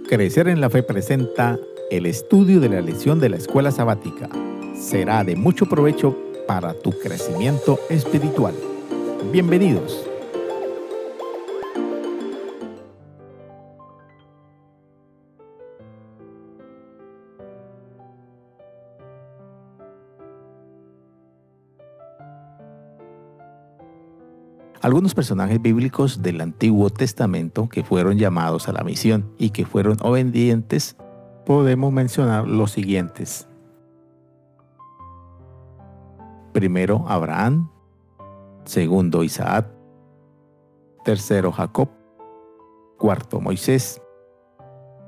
Crecer en la Fe presenta el estudio de la lección de la escuela sabática. Será de mucho provecho para tu crecimiento espiritual. Bienvenidos. Algunos personajes bíblicos del Antiguo Testamento que fueron llamados a la misión y que fueron obedientes, podemos mencionar los siguientes. Primero, Abraham. Segundo, Isaac. Tercero, Jacob. Cuarto, Moisés.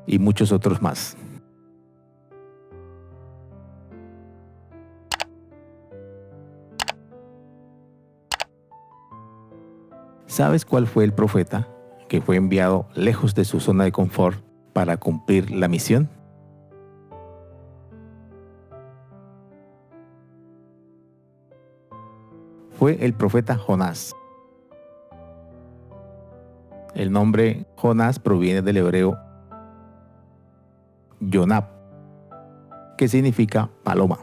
Y muchos otros más. ¿Sabes cuál fue el profeta que fue enviado lejos de su zona de confort para cumplir la misión? Fue el profeta Jonás. El nombre Jonás proviene del hebreo Yonab, que significa paloma.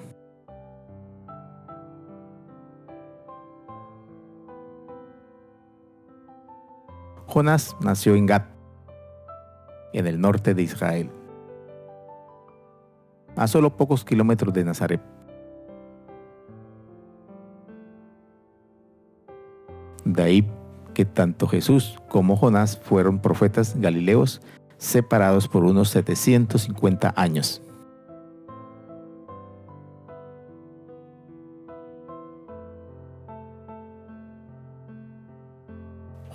Jonás nació en Gat, en el norte de Israel, a solo pocos kilómetros de Nazaret. De ahí que tanto Jesús como Jonás fueron profetas galileos separados por unos 750 años.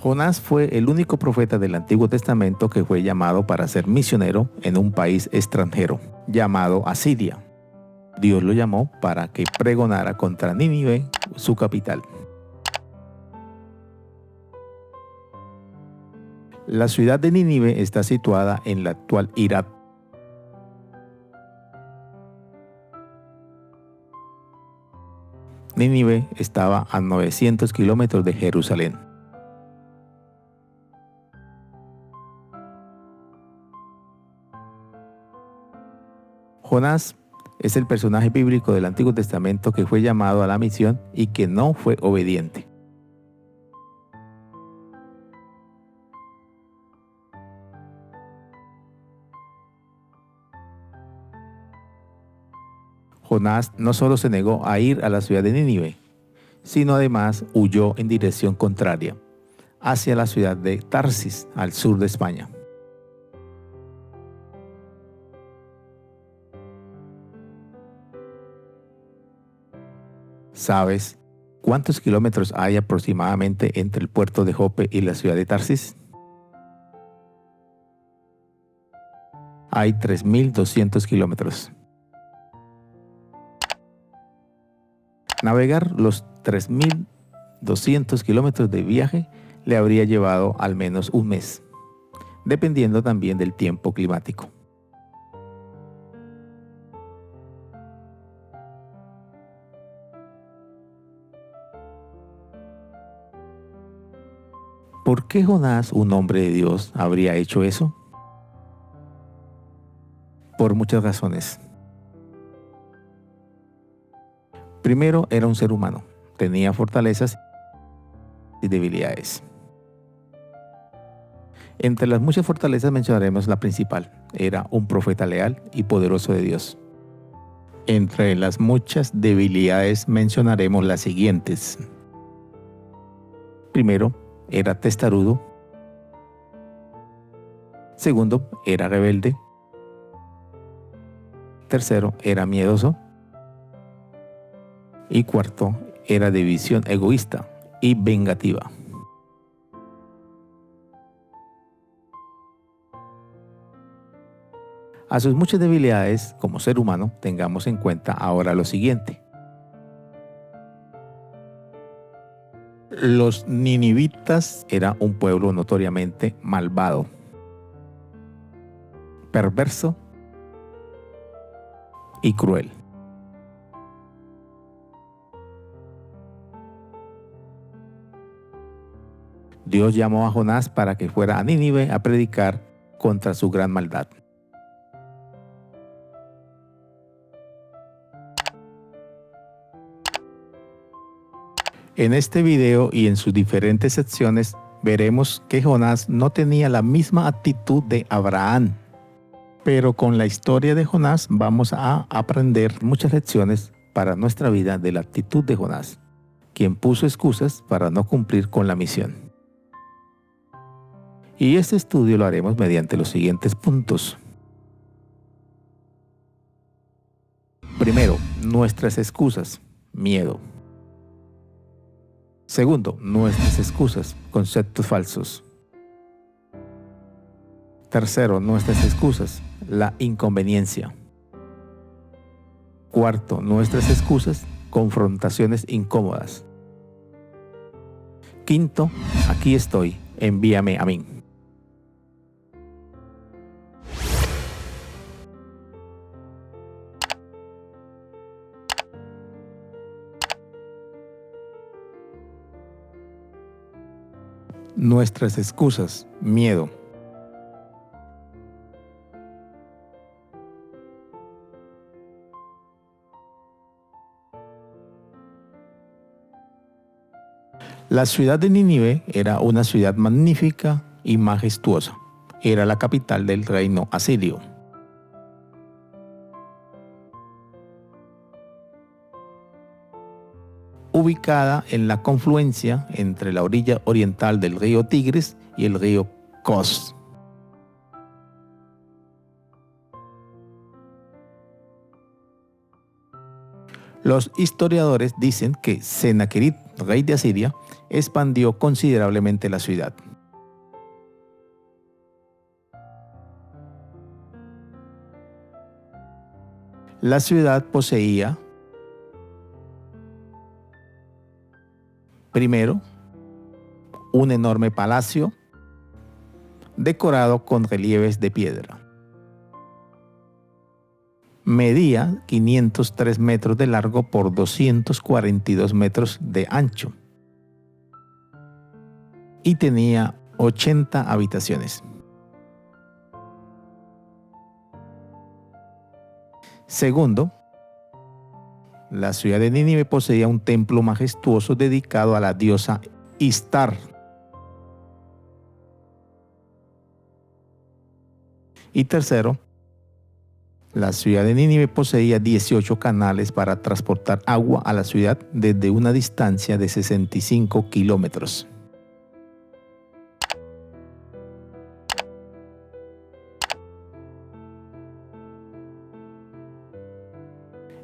Jonás fue el único profeta del Antiguo Testamento que fue llamado para ser misionero en un país extranjero, llamado Asiria. Dios lo llamó para que pregonara contra Nínive, su capital. La ciudad de Nínive está situada en la actual Irak. Nínive estaba a 900 kilómetros de Jerusalén. Jonás es el personaje bíblico del Antiguo Testamento que fue llamado a la misión y que no fue obediente. Jonás no solo se negó a ir a la ciudad de Nínive, sino además huyó en dirección contraria, hacia la ciudad de Tarsis, al sur de España. ¿Sabes cuántos kilómetros hay aproximadamente entre el puerto de Jope y la ciudad de Tarsis? Hay 3.200 kilómetros. Navegar los 3.200 kilómetros de viaje le habría llevado al menos un mes, dependiendo también del tiempo climático. ¿Por qué Jonás, un hombre de Dios, habría hecho eso? Por muchas razones. Primero, era un ser humano, tenía fortalezas y debilidades. Entre las muchas fortalezas mencionaremos la principal, era un profeta leal y poderoso de Dios. Entre las muchas debilidades mencionaremos las siguientes. Primero, era testarudo. Segundo, era rebelde. Tercero, era miedoso. Y cuarto, era de visión egoísta y vengativa. A sus muchas debilidades como ser humano, tengamos en cuenta ahora lo siguiente. Los ninivitas eran un pueblo notoriamente malvado, perverso y cruel. Dios llamó a Jonás para que fuera a Nínive a predicar contra su gran maldad. En este video y en sus diferentes secciones veremos que Jonás no tenía la misma actitud de Abraham. Pero con la historia de Jonás vamos a aprender muchas lecciones para nuestra vida de la actitud de Jonás, quien puso excusas para no cumplir con la misión. Y este estudio lo haremos mediante los siguientes puntos. Primero, nuestras excusas, miedo. Segundo, nuestras excusas, conceptos falsos. Tercero, nuestras excusas, la inconveniencia. Cuarto, nuestras excusas, confrontaciones incómodas. Quinto, aquí estoy, envíame a mí. Nuestras excusas, miedo. La ciudad de Nínive era una ciudad magnífica y majestuosa. Era la capital del reino asirio. Ubicada en la confluencia entre la orilla oriental del río Tigris y el río Kos. Los historiadores dicen que Sennacherib, rey de Asiria, expandió considerablemente la ciudad. La ciudad poseía, primero, un enorme palacio decorado con relieves de piedra. Medía 503 metros de largo por 242 metros de ancho y tenía 80 habitaciones. Segundo, la ciudad de Nínive poseía un templo majestuoso dedicado a la diosa Ishtar. Y tercero, la ciudad de Nínive poseía 18 canales para transportar agua a la ciudad desde una distancia de 65 kilómetros.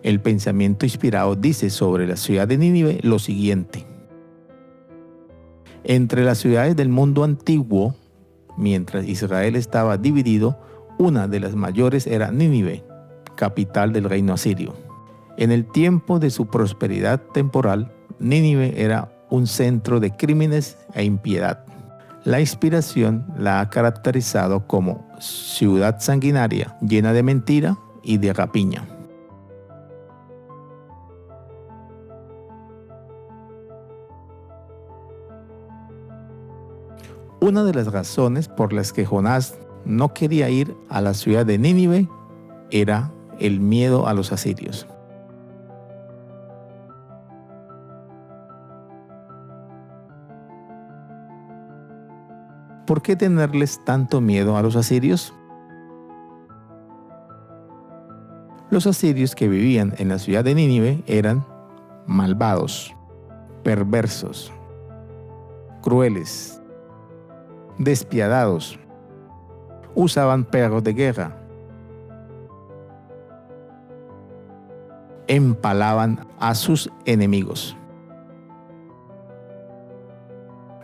El pensamiento inspirado dice sobre la ciudad de Nínive lo siguiente: entre las ciudades del mundo antiguo, mientras Israel estaba dividido, una de las mayores era Nínive, capital del reino asirio. En el tiempo de su prosperidad temporal, Nínive era un centro de crímenes e impiedad. La inspiración la ha caracterizado como ciudad sanguinaria, llena de mentira y de rapiña. Una de las razones por las que Jonás no quería ir a la ciudad de Nínive era el miedo a los asirios. ¿Por qué tenerles tanto miedo a los asirios? Los asirios que vivían en la ciudad de Nínive eran malvados, perversos, crueles, despiadados. Usaban perros de guerra, empalaban a sus enemigos.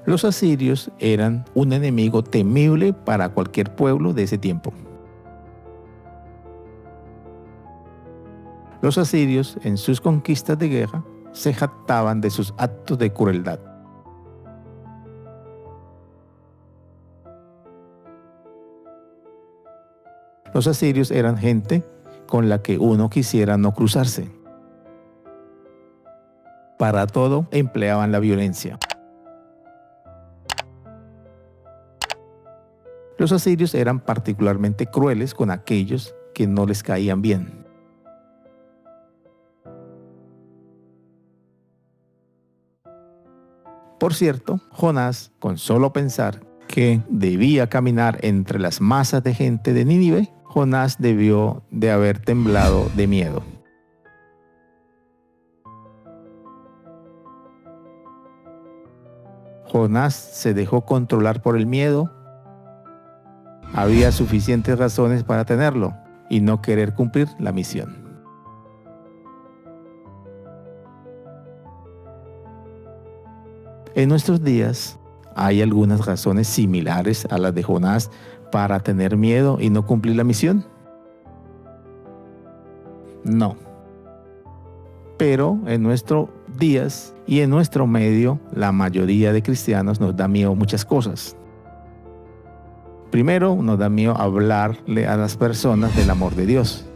Los asirios eran un enemigo temible para cualquier pueblo de ese tiempo. Los asirios, en sus conquistas de guerra, se jactaban de sus actos de crueldad. Los asirios eran gente con la que uno quisiera no cruzarse. Para todo empleaban la violencia. Los asirios eran particularmente crueles con aquellos que no les caían bien. Por cierto, Jonás, con solo pensar que debía caminar entre las masas de gente de Nínive, Jonás debió de haber temblado de miedo. Jonás se dejó controlar por el miedo. Había suficientes razones para tenerlo y no querer cumplir la misión. En nuestros días hay algunas razones similares a las de Jonás para tener miedo y no cumplir la misión. No. Pero en nuestros días y en nuestro medio, la mayoría de cristianos nos da miedo muchas cosas. Primero, nos da miedo hablarle a las personas del amor de Dios.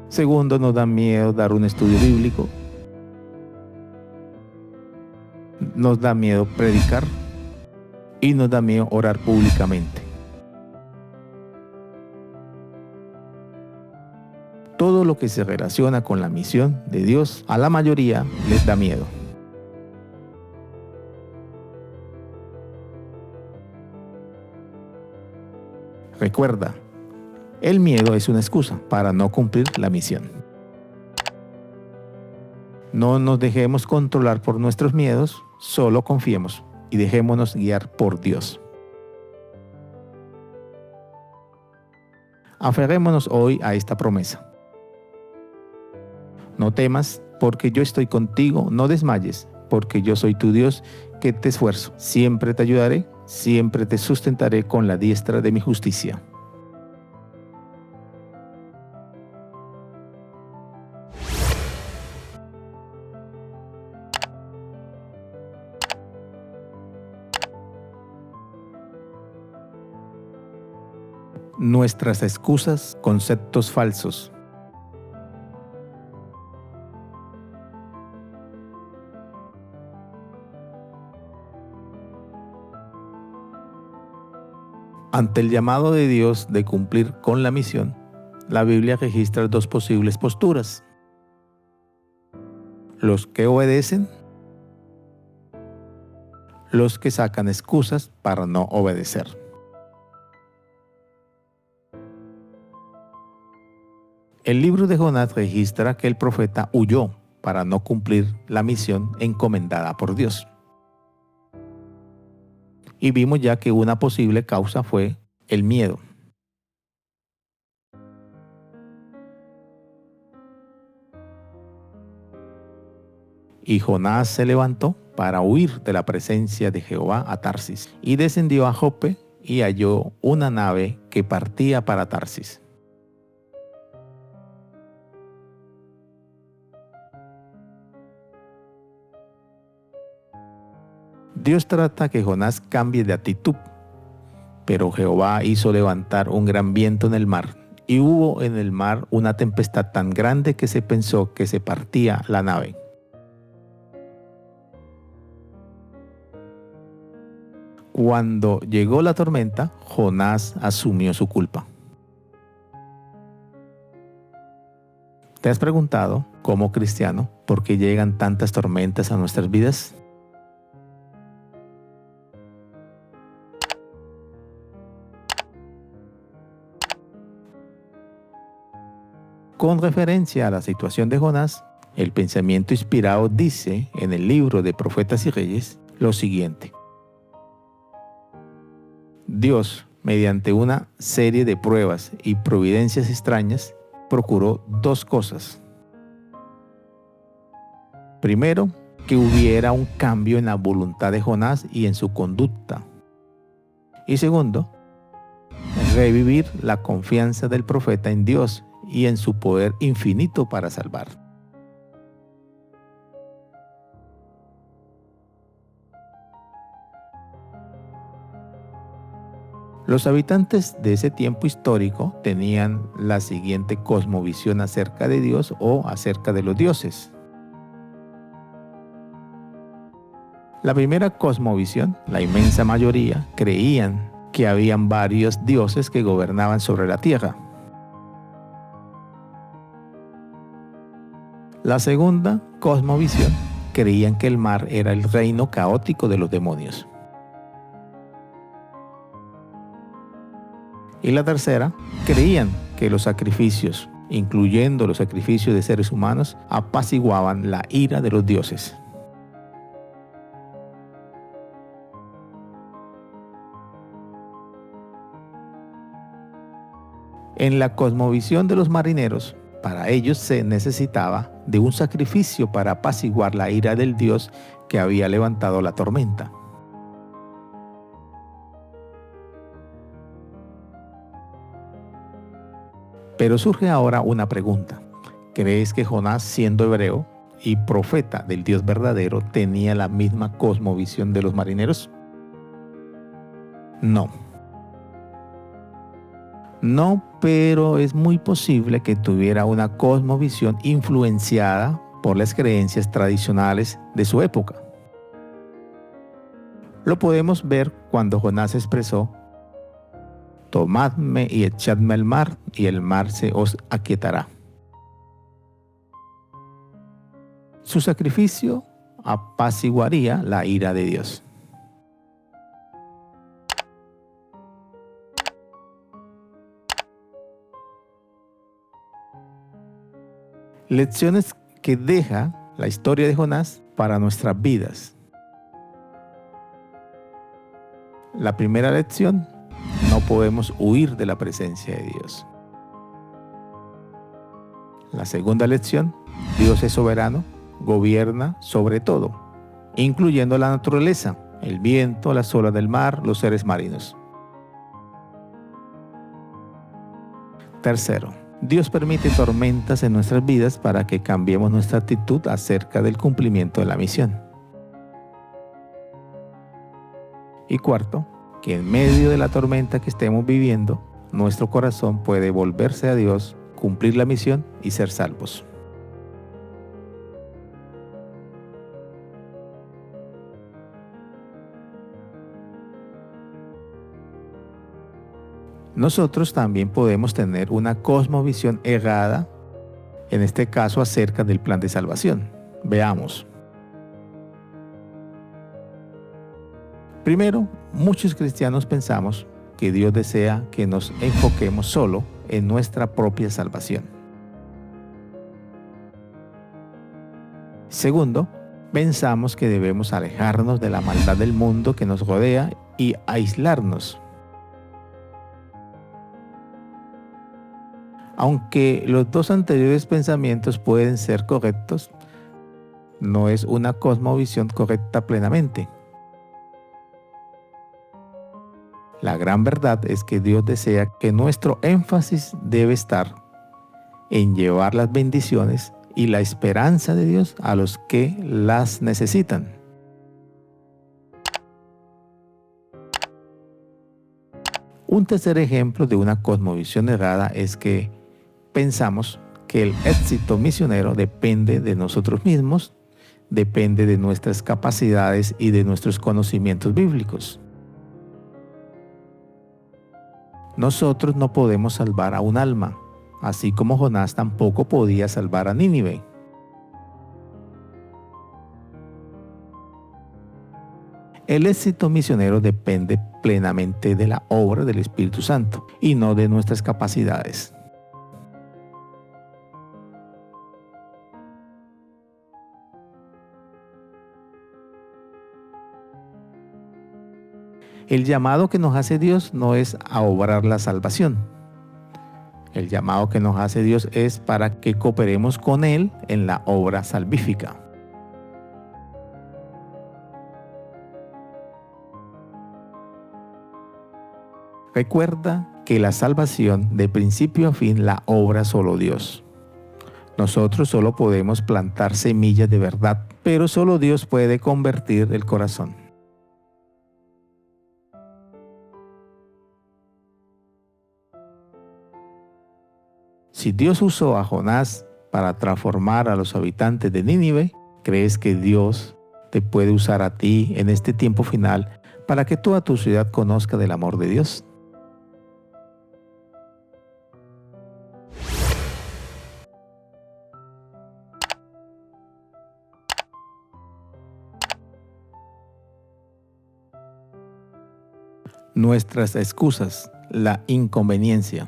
Segundo, nos da miedo dar un estudio bíblico. Nos da miedo predicar y nos da miedo orar públicamente. Todo lo que se relaciona con la misión de Dios, a la mayoría les da miedo. Recuerda, el miedo es una excusa para no cumplir la misión. No nos dejemos controlar por nuestros miedos, solo confiemos y dejémonos guiar por Dios. Aferrémonos hoy a esta promesa. No temas, porque yo estoy contigo, no desmayes, porque yo soy tu Dios, que te esfuerzo. Siempre te ayudaré, siempre te sustentaré con la diestra de mi justicia. Nuestras excusas, conceptos falsos. Ante el llamado de Dios de cumplir con la misión, la Biblia registra dos posibles posturas: los que obedecen, los que sacan excusas para no obedecer. El libro de Jonás registra que el profeta huyó para no cumplir la misión encomendada por Dios. Y vimos ya que una posible causa fue el miedo. Y Jonás se levantó para huir de la presencia de Jehová a Tarsis, y descendió a Jope y halló una nave que partía para Tarsis. Dios trata que Jonás cambie de actitud, pero Jehová hizo levantar un gran viento en el mar, y hubo en el mar una tempestad tan grande que se pensó que se partía la nave. Cuando llegó la tormenta, Jonás asumió su culpa. ¿Te has preguntado, como cristiano, por qué llegan tantas tormentas a nuestras vidas? Con referencia a la situación de Jonás, el pensamiento inspirado dice en el libro de Profetas y Reyes lo siguiente: Dios, mediante una serie de pruebas y providencias extrañas, procuró dos cosas. Primero, que hubiera un cambio en la voluntad de Jonás y en su conducta. Y segundo, revivir la confianza del profeta en Dios y en su poder infinito para salvar. Los habitantes de ese tiempo histórico tenían la siguiente cosmovisión acerca de Dios o acerca de los dioses. La primera cosmovisión, la inmensa mayoría, creían que habían varios dioses que gobernaban sobre la tierra. La segunda cosmovisión creían que el mar era el reino caótico de los demonios. Y la tercera, creían que los sacrificios, incluyendo los sacrificios de seres humanos, apaciguaban la ira de los dioses. En la cosmovisión de los marineros, para ellos se necesitaba de un sacrificio para apaciguar la ira del Dios que había levantado la tormenta. Pero surge ahora una pregunta. ¿Crees que Jonás, siendo hebreo y profeta del Dios verdadero, tenía la misma cosmovisión de los marineros? No. No, pero es muy posible que tuviera una cosmovisión influenciada por las creencias tradicionales de su época. Lo podemos ver cuando Jonás expresó: tomadme y echadme al mar, y el mar se os aquietará. Su sacrificio apaciguaría la ira de Dios. Lecciones que deja la historia de Jonás para nuestras vidas. La primera lección: no podemos huir de la presencia de Dios. La segunda lección: Dios es soberano, gobierna sobre todo, incluyendo la naturaleza, el viento, las olas del mar, los seres marinos. Tercero, Dios permite tormentas en nuestras vidas para que cambiemos nuestra actitud acerca del cumplimiento de la misión. Y cuarto, que en medio de la tormenta que estemos viviendo, nuestro corazón puede volverse a Dios, cumplir la misión y ser salvos. Nosotros también podemos tener una cosmovisión errada, en este caso acerca del plan de salvación. Veamos. Primero, muchos cristianos pensamos que Dios desea que nos enfoquemos solo en nuestra propia salvación. Segundo, pensamos que debemos alejarnos de la maldad del mundo que nos rodea y aislarnos. Aunque los dos anteriores pensamientos pueden ser correctos, no es una cosmovisión correcta plenamente. La gran verdad es que Dios desea que nuestro énfasis debe estar en llevar las bendiciones y la esperanza de Dios a los que las necesitan. Un tercer ejemplo de una cosmovisión errada es que pensamos que el éxito misionero depende de nosotros mismos, depende de nuestras capacidades y de nuestros conocimientos bíblicos. Nosotros no podemos salvar a un alma, así como Jonás tampoco podía salvar a Nínive. El éxito misionero depende plenamente de la obra del Espíritu Santo y no de nuestras capacidades. El llamado que nos hace Dios no es a obrar la salvación. El llamado que nos hace Dios es para que cooperemos con Él en la obra salvífica. Recuerda que la salvación, de principio a fin, la obra solo Dios. Nosotros solo podemos plantar semillas de verdad, pero solo Dios puede convertir el corazón. Si Dios usó a Jonás para transformar a los habitantes de Nínive, ¿crees que Dios te puede usar a ti en este tiempo final para que toda tu ciudad conozca del amor de Dios? nuestras excusas, la inconveniencia.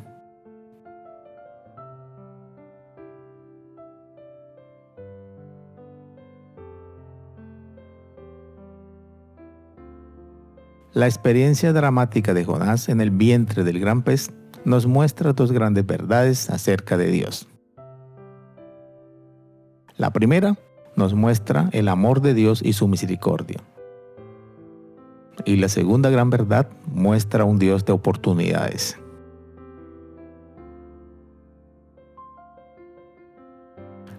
La experiencia dramática de Jonás en el vientre del gran pez nos muestra dos grandes verdades acerca de Dios. La primera nos muestra el amor de Dios y su misericordia. Y la segunda gran verdad muestra un Dios de oportunidades.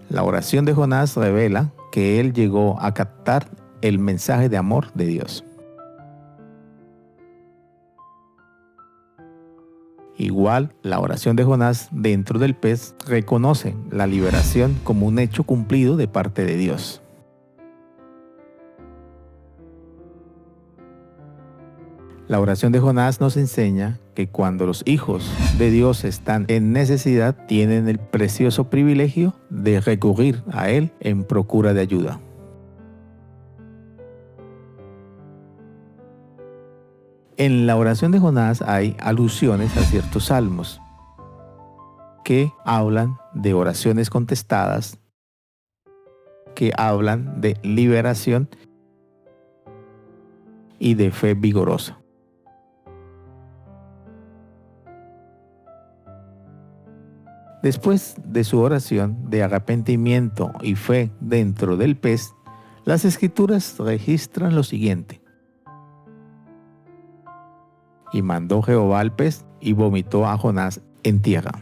La oración de Jonás revela que él llegó a captar el mensaje de amor de Dios. Igual, la oración de Jonás dentro del pez reconoce la liberación como un hecho cumplido de parte de Dios. La oración de Jonás nos enseña que cuando los hijos de Dios están en necesidad, tienen el precioso privilegio de recurrir a Él en procura de ayuda. En la oración de Jonás hay alusiones a ciertos salmos que hablan de oraciones contestadas, que hablan de liberación y de fe vigorosa. Después de su oración de arrepentimiento y fe dentro del pez, las Escrituras registran lo siguiente. Y mandó Jehová al pez y vomitó a Jonás en tierra.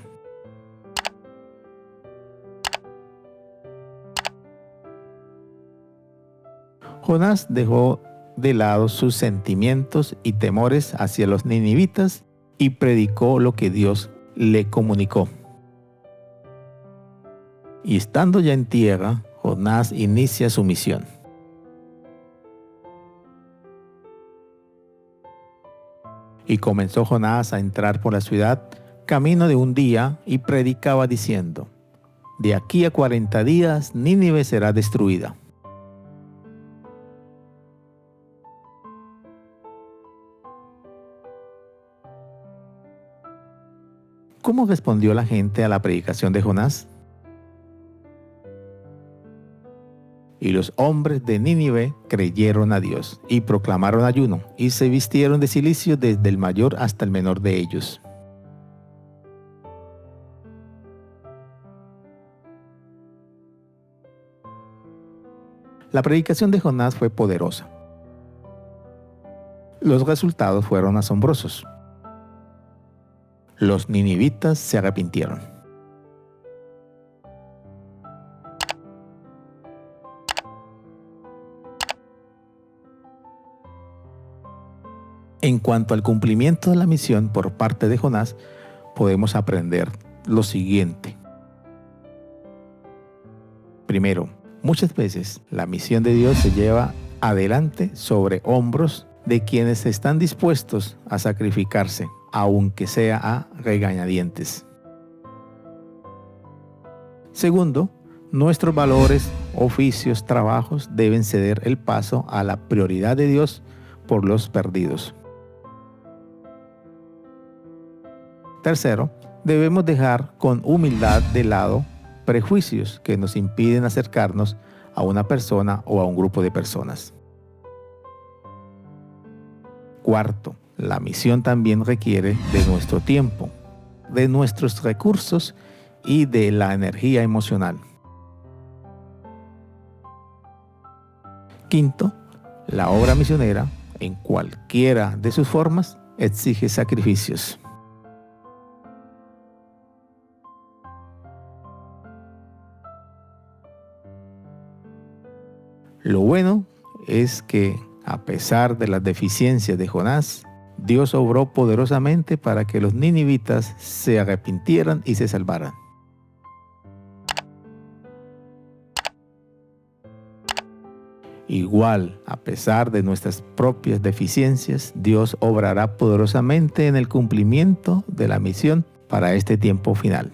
Jonás dejó de lado sus sentimientos y temores hacia los ninivitas y predicó lo que Dios le comunicó. Y estando ya en tierra, Jonás inicia su misión. Y comenzó Jonás a entrar por la ciudad, camino de un día, y predicaba diciendo: de aquí a 40 días Nínive será destruida. ¿Cómo respondió la gente a la predicación de Jonás? Y los hombres de Nínive creyeron a Dios y proclamaron ayuno y se vistieron de cilicio desde el mayor hasta el menor de ellos. La predicación de Jonás fue poderosa. Los resultados fueron asombrosos. Los ninivitas se arrepintieron. En cuanto al cumplimiento de la misión por parte de Jonás, podemos aprender lo siguiente. Primero, muchas veces la misión de Dios se lleva adelante sobre hombros de quienes están dispuestos a sacrificarse, aunque sea a regañadientes. Segundo, nuestros valores, oficios, trabajos deben ceder el paso a la prioridad de Dios por los perdidos. Tercero, debemos dejar con humildad de lado prejuicios que nos impiden acercarnos a una persona o a un grupo de personas. Cuarto, la misión también requiere de nuestro tiempo, de nuestros recursos y de la energía emocional. Quinto, la obra misionera, en cualquiera de sus formas, exige sacrificios. Lo bueno es que, a pesar de las deficiencias de Jonás, Dios obró poderosamente para que los ninivitas se arrepintieran y se salvaran. Igual, a pesar de nuestras propias deficiencias, Dios obrará poderosamente en el cumplimiento de la misión para este tiempo final.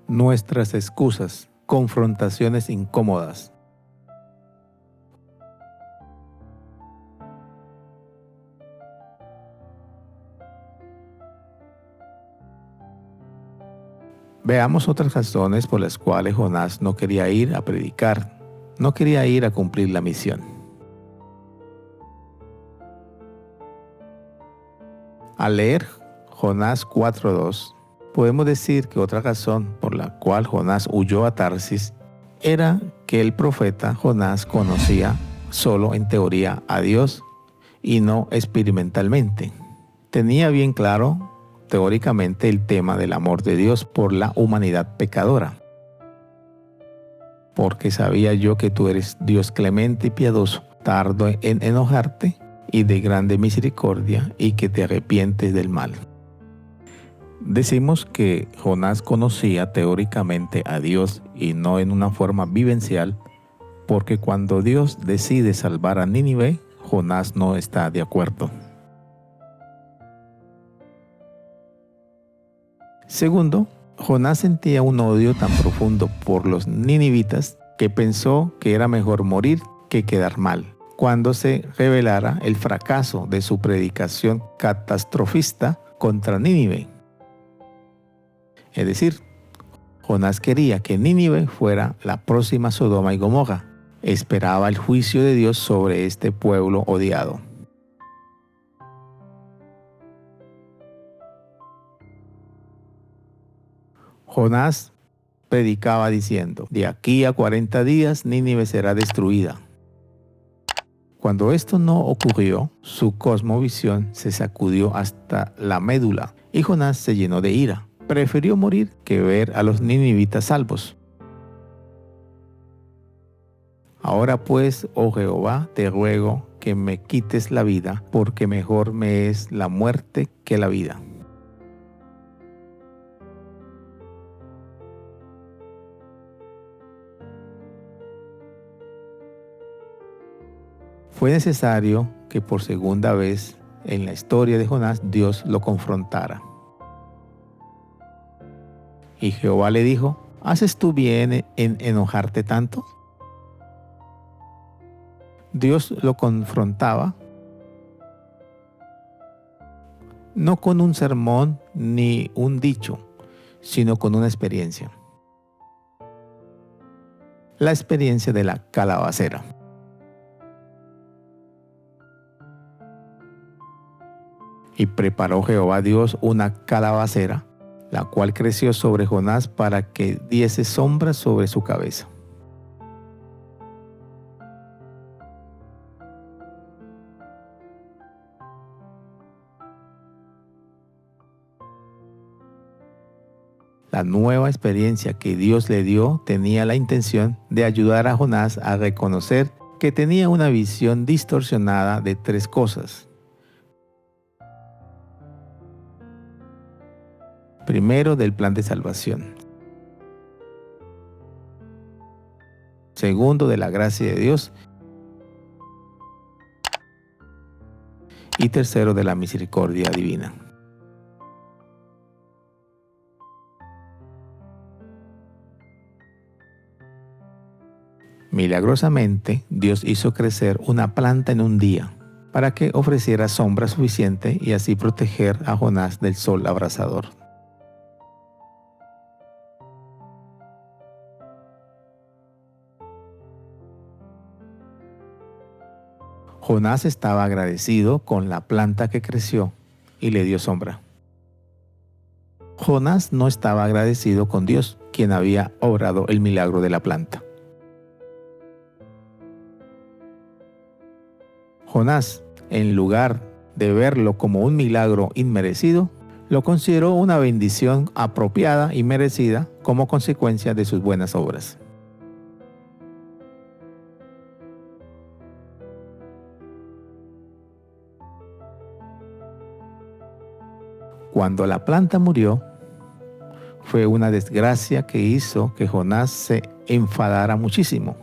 nuestras excusas, confrontaciones incómodas. Veamos otras razones por las cuales Jonás no quería ir a predicar, no quería ir a cumplir la misión. Al leer Jonás 4:2, podemos decir que otra razón por la cual Jonás huyó a Tarsis era que el profeta Jonás conocía solo en teoría a Dios y no experimentalmente. Tenía bien claro teóricamente el tema del amor de Dios por la humanidad pecadora. Porque sabía yo que tú eres Dios clemente y piadoso, tardo en enojarte y de grande misericordia, y que te arrepientes del mal. Decimos que Jonás conocía teóricamente a Dios y no en una forma vivencial, porque cuando Dios decide salvar a Nínive, Jonás no está de acuerdo. Segundo, Jonás sentía un odio tan profundo por los ninivitas que pensó que era mejor morir que quedar mal cuando se revelara el fracaso de su predicación catastrofista contra Nínive. Es decir, Jonás quería que Nínive fuera la próxima Sodoma y Gomorra. Esperaba el juicio de Dios sobre este pueblo odiado. Jonás predicaba diciendo: de aquí a 40 días Nínive será destruida. Cuando esto no ocurrió, su cosmovisión se sacudió hasta la médula y Jonás se llenó de ira. Prefirió morir que ver a los ninivitas salvos. Ahora pues, oh Jehová, te ruego que me quites la vida, porque mejor me es la muerte que la vida. Fue necesario que por segunda vez en la historia de Jonás Dios lo confrontara. Y Jehová le dijo: ¿haces tú bien en enojarte tanto? Dios lo confrontaba no con un sermón ni un dicho, sino con una experiencia. La experiencia de la calabacera. Y preparó Jehová Dios una calabacera, la cual creció sobre Jonás para que diese sombra sobre su cabeza. La nueva experiencia que Dios le dio tenía la intención de ayudar a Jonás a reconocer que tenía una visión distorsionada de tres cosas. Primero, del plan de salvación. Segundo, de la gracia de Dios. Y tercero, de la misericordia divina. Milagrosamente, Dios hizo crecer una planta en un día para que ofreciera sombra suficiente y así proteger a Jonás del sol abrasador. Jonás estaba agradecido con la planta que creció y le dio sombra. Jonás no estaba agradecido con Dios, quien había obrado el milagro de la planta. Jonás, en lugar de verlo como un milagro inmerecido, lo consideró una bendición apropiada y merecida como consecuencia de sus buenas obras. Cuando la planta murió, fue una desgracia que hizo que Jonás se enfadara muchísimo.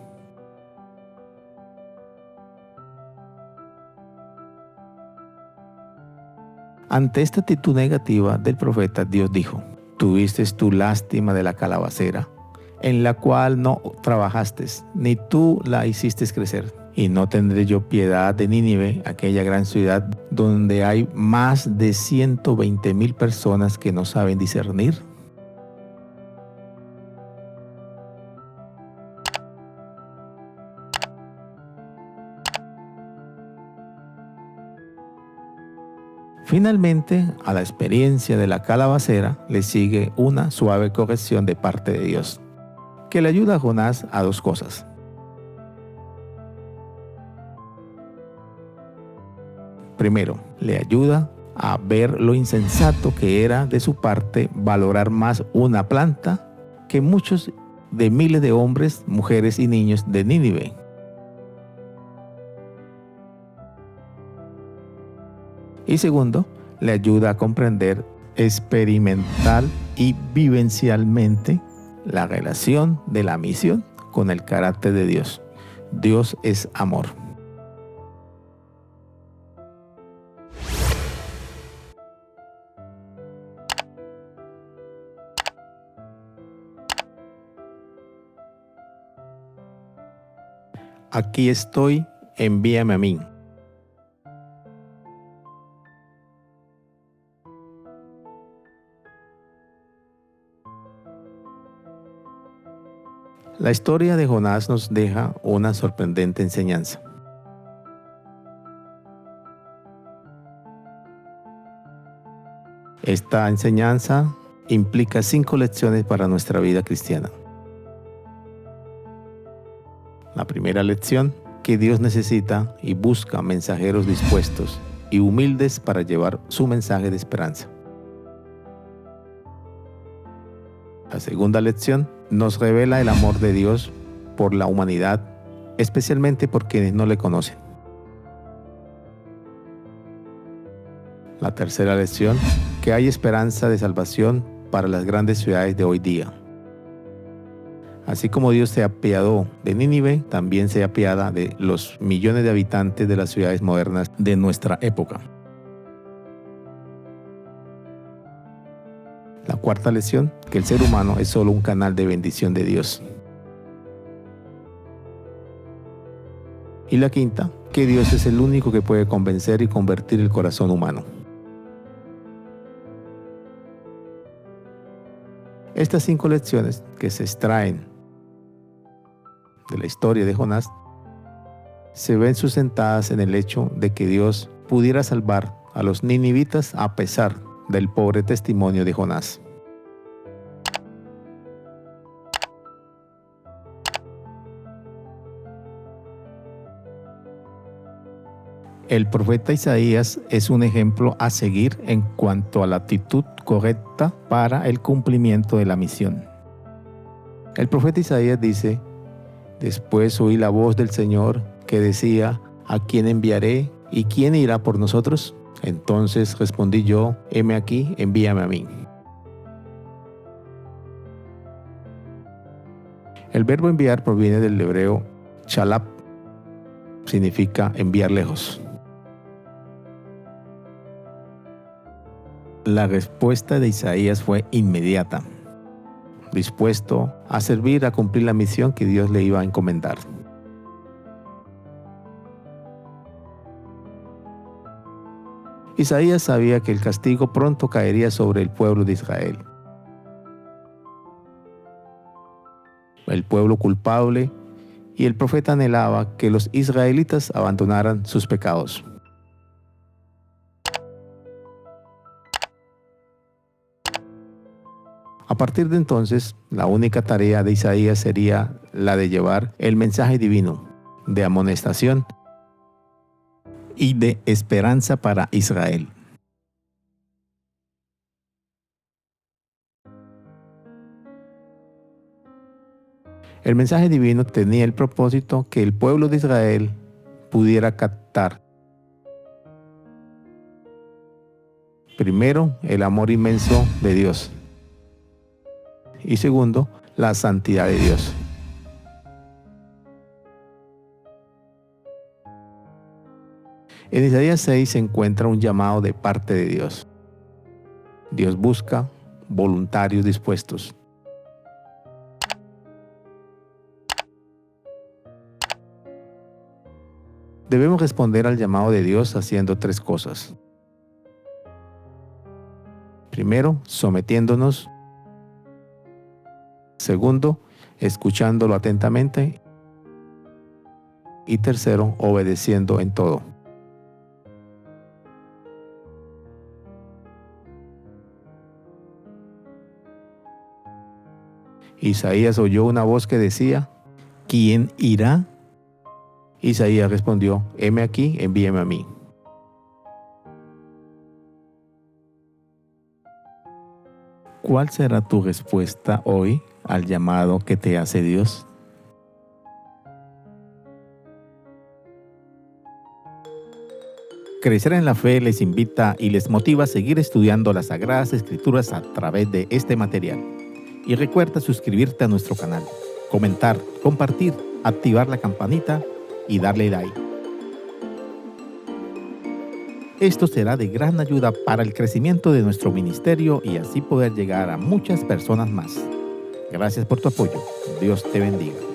Ante esta actitud negativa del profeta, Dios dijo: Tuviste tu lástima de la calabacera, en la cual no trabajaste, ni tú la hiciste crecer. Y no tendré yo piedad de Nínive, aquella gran ciudad donde hay más de 120,000 personas que no saben discernir. Finalmente, a la experiencia de la calabacera le sigue una suave corrección de parte de Dios, que le ayuda a Jonás a dos cosas. Primero, le ayuda a ver lo insensato que era de su parte valorar más una planta que muchos de miles de hombres, mujeres y niños de Nínive. Y segundo, le ayuda a comprender experimental y vivencialmente la relación de la misión con el carácter de Dios. Dios es amor. Aquí estoy, envíame a mí. La historia de Jonás nos deja una sorprendente enseñanza. Esta enseñanza implica 5 lecciones para nuestra vida cristiana. La primera lección, que Dios necesita y busca mensajeros dispuestos y humildes para llevar su mensaje de esperanza. La segunda lección nos revela el amor de Dios por la humanidad, especialmente por quienes no le conocen. La tercera lección, que hay esperanza de salvación para las grandes ciudades de hoy día. Así como Dios se apiadó de Nínive, también se apiada de los millones de habitantes de las ciudades modernas de nuestra época. La cuarta lección, que el ser humano es solo un canal de bendición de Dios. Y la quinta, que Dios es el único que puede convencer y convertir el corazón humano. Estas 5 lecciones que se extraen de la historia de Jonás se ven sustentadas en el hecho de que Dios pudiera salvar a los ninivitas a pesar del pobre testimonio de Jonás. El profeta Isaías es un ejemplo a seguir en cuanto a la actitud correcta para el cumplimiento de la misión. El profeta Isaías dice: después oí la voz del Señor que decía: ¿a quién enviaré y quién irá por nosotros? Entonces respondí yo: heme aquí, envíame a mí. El verbo enviar proviene del hebreo shalab, significa enviar lejos. La respuesta de Isaías fue inmediata, dispuesto a servir, a cumplir la misión que Dios le iba a encomendar. Isaías sabía que el castigo pronto caería sobre el pueblo de Israel. El pueblo culpable, y el profeta anhelaba que los israelitas abandonaran sus pecados. A partir de entonces, la única tarea de Isaías sería la de llevar el mensaje divino de amonestación y de esperanza para Israel. El mensaje divino tenía el propósito que el pueblo de Israel pudiera captar, primero, el amor inmenso de Dios, y segundo, la santidad de Dios. En Isaías 6 se encuentra un llamado de parte de Dios. Dios busca voluntarios dispuestos. Debemos responder al llamado de Dios haciendo 3 cosas. Primero, sometiéndonos. Segundo, escuchándolo atentamente. Y tercero, obedeciendo en todo. Isaías oyó una voz que decía: ¿quién irá? Isaías respondió: heme aquí, envíame a mí. ¿Cuál será tu respuesta hoy al llamado que te hace Dios? Crecer en la Fe les invita y les motiva a seguir estudiando las Sagradas Escrituras a través de este material. Y recuerda suscribirte a nuestro canal, comentar, compartir, activar la campanita y darle like. Esto será de gran ayuda para el crecimiento de nuestro ministerio y así poder llegar a muchas personas más. Gracias por tu apoyo. Dios te bendiga.